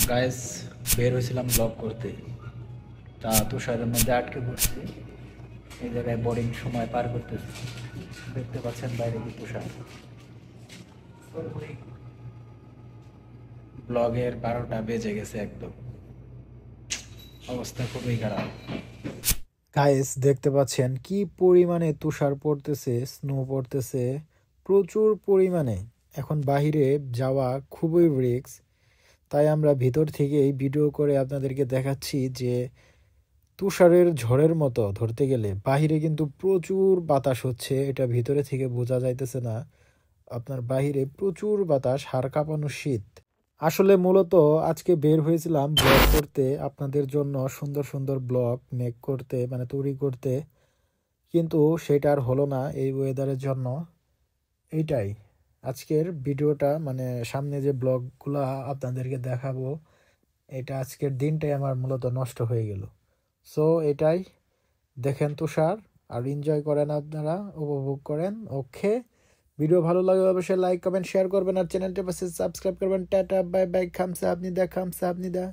Guys, বের হয়েছিলাম blog করতে, তা তুষারের মধ্যে আটকে পড়ছি। এই জায়গায় বোরিং সময় পার করতেছি। দেখতে পাচ্ছেন বাইরে কি তুষার। ব্লগের 12টা বেজে গেছে, একদম অবস্থা খুবই খারাপ। গাইস, দেখতে পাচ্ছেন কি পরিমাণে তুষার পড়তেছে, স্নো পড়তেছে প্রচুর পরিমাণে। এখন বাহিরে যাওয়া খুবই রিস্ক, তাই আমরা ভিতর থেকেই ভিডিও করে আপনাদেরকে দেখাচ্ছি যে তুষারের ঝড়ের মতো ধরতে গেলে বাহিরে কিন্তু প্রচুর বাতাস হচ্ছে, এটা ভিতরে থেকে বোঝা যাইতেছে না। আপনার বাহিরে প্রচুর বাতাস, হাড় কাঁপানো শীত। আসলে মূলত আজকে বের হয়েছিলাম ব্লগ করতে, আপনাদের জন্য সুন্দর সুন্দর ব্লগ মেক করতে, মানে তৈরি করতে, কিন্তু সেটা আর হলো না এই ওয়েদারের জন্য। এইটাই আজকের ভিডিওটা, মানে সামনে যে ব্লগগুলো আপনাদেরকে দেখাবো, এটা আজকের দিনটাই আমার মূলত নষ্ট হয়ে গেল। সো এটাই, দেখেন তুষার আর এনজয় করেন, আপনারা উপভোগ করেন। ওকে, ভিডিও ভালো লাগলে অবশ্যই লাইক কমেন্ট শেয়ার করবেন আর চ্যানেলটা পাশে সাবস্ক্রাইব করবেন। টাটা বাই বাই, খামসা আপনি দা, খামসা আপনি দা।